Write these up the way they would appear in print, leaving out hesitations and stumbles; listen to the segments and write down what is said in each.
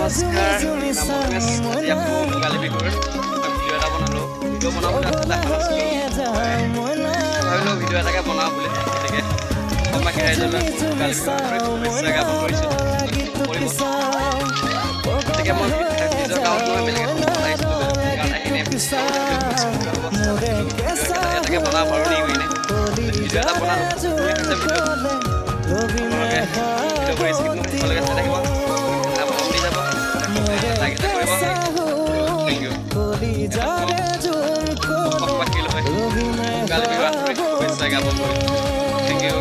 নমস্কাৰ আজি আকৌ ভোগালী বিহুৰ ভিডিঅ' এটা বনালোঁ। ভিডিঅ' বনাবলৈ ভাবিলোঁ ভিডিঅ' এটাকে বনাওঁ বুলি, গতিকে বাকী ৰাইজলৈ ভোগালী বিহুৰ শুভেচ্ছা জ্ঞাপন কৰিছোঁ। গতিকে মই নিজৰ গাঁৱত মই বেলেগ এটাকে বনাব পাৰোঁ নি এনে ভিডিঅ' এটা বনালোঁ। ভিডিঅ' কৰি ভালকৈ চাই থাকিব, আপুনি যাব লাইক এটা কৰিব। Thank you. বাকী নহয় ভোগালী বিহুৰ শুভেচ্ছা জ্ঞাপন কৰিছোঁ। Thank U.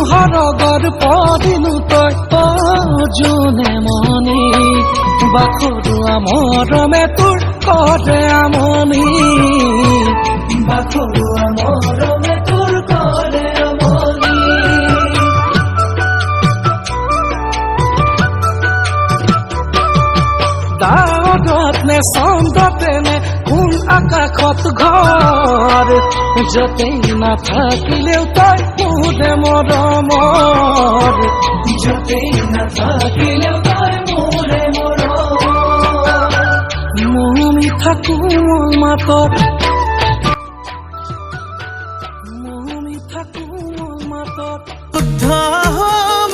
হৰগৰ পদিনো তই যোনে মনি বাখৰুৱা মৰমে তোৰ কৰে আমনি বাখৰুৱা মৰমে তোৰ কৰে আমনি ডাৱৰত নে চন্দ্ৰতে নে কোন আকাশত ঘৰ য'তেই নাথাকিলেও তই মোৰে মৰমৰ য'তেই নাথাকিলেও তই মোৰে মৰমৰ মই থাকো মাতত মই থাকো মাতত শুদ্ধ হ'ব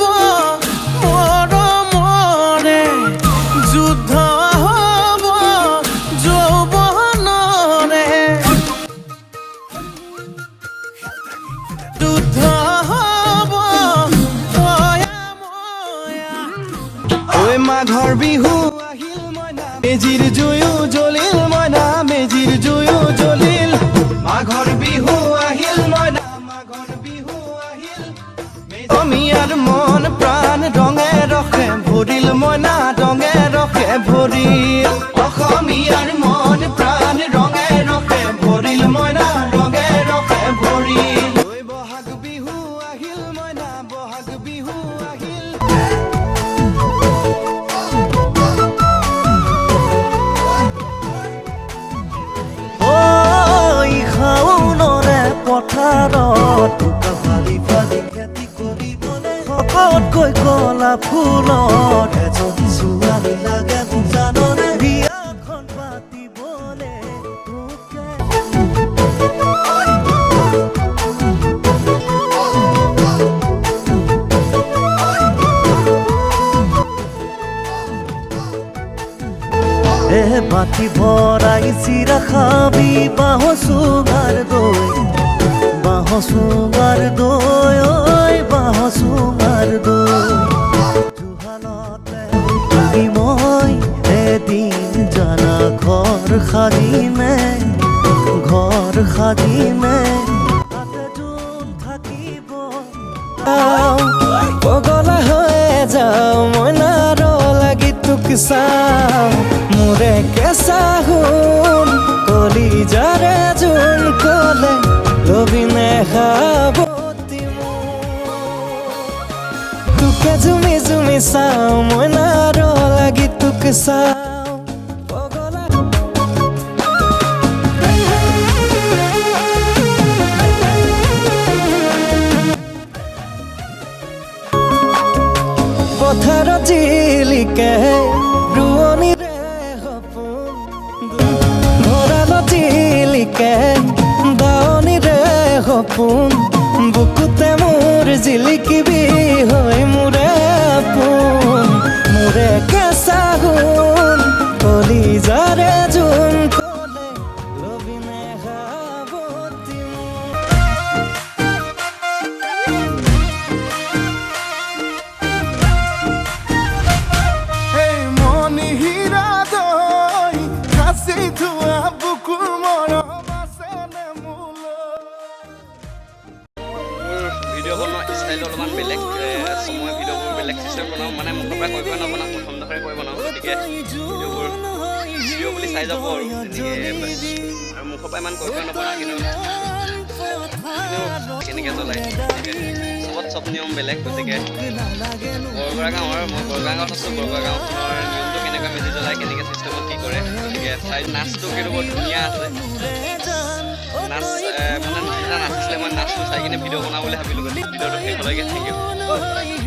মৰমৰে যুদ্ধ হ'ব যৌৱনৰে যুদ্ধ হ'ব ঐ মাঘৰ বিহু আহিল মইনা মেজিৰ জুয়ো জ্বলিল মইনা মেজিৰ জুয়ো জ্বলিল মাঘৰ বিহু আহিল মইনা মাঘৰ বিহু আহিল অমিয়াৰ মন প্ৰাণ ৰঙে ৰখে ভৰিল মইনা ৰঙে ৰখে ভৰিল অসমীয়াৰ মন প্ৰাণ ৰঙে ৰখে ভৰিল মইনা ৰঙে ৰখে ভৰিল ঐ বহাগ বিহু আহিল মইনা বহাগ বিহু আহিল শাওনৰে পথাৰত ফালি ফালি খেতি কৰিবলৈ শকতকৈ কলা ফুলত এজনী ছোৱালী লাগে জাননে বিয়াখন পাতিবলে বাটি ভৰাই চিৰা খাবি বাঁহ চুঙাৰ দৈ বাঁহ চুঙাৰ দৈ ঐ বাঁহ চুঙাৰ দৈ জুহালতে মই এদিন জানা ঘৰ সাজিমে তাতে যোন থাকিব পগলা হৈ যাওঁ মইনাৰ লাগি তোক চাওঁ মোৰে কেঁচা সোণ কলিজাৰে জোন কলে লবিনে সাৱতি তোকে জুমি জুমি চাওঁ মইনাৰ লাগি তোক চাওঁ পথাৰত জিলিকে ৰোৱনীৰে সপোন ভঁৰালত জিলিকে দাৱনীৰে সপোন বুকুতে মোৰ জিলিকিবি হৈ মোৰে আপোন মোৰে কেঁচা সোণ কলিজাৰে জোন কলে বাচি থোৱা বুকুৰ মৰম আছেনে মোলৈ ভিডিঅ' বনোৱা ষ্টাইলটো অলপমান বেলেগ মই ভিডিঅ'বোৰ বেলেগ চিষ্টেম বনাওঁ মানে মুখৰ পৰা কৈ নবনাওঁ প্ৰথম দৰে কৈ বনাওঁ গতিকে ভিডিঅ'বোৰ ভিডিঅ' বুলি চাই যাব আৰু আৰু মুখৰ পৰা ইমান কৈ নবনাওঁ কিন্তু কেনেকৈ জ্বলায় চবত চব নিয়ম বেলেগ গতিকে বৰগুৰা গাঁৱৰ মই বৰগুৰা গাঁৱত আছোঁ বৰগুৰা গাঁওখনৰ নিয়মটো কেনেকৈ মেজি জ্বলায় কেনেকৈ চিষ্টেমত কি কৰে গতিকে চাই নাচটো কিন্তু বৰ ধুনীয়া আছে নাচ মানে যেতিয়া নাচিছিলে মই নাচটো চাই কিনে ভিডিঅ' বনাওঁ বুলি ভাবিলোঁ গতিকে ভিডিঅ'টো শেষলৈকে থেংক ইউ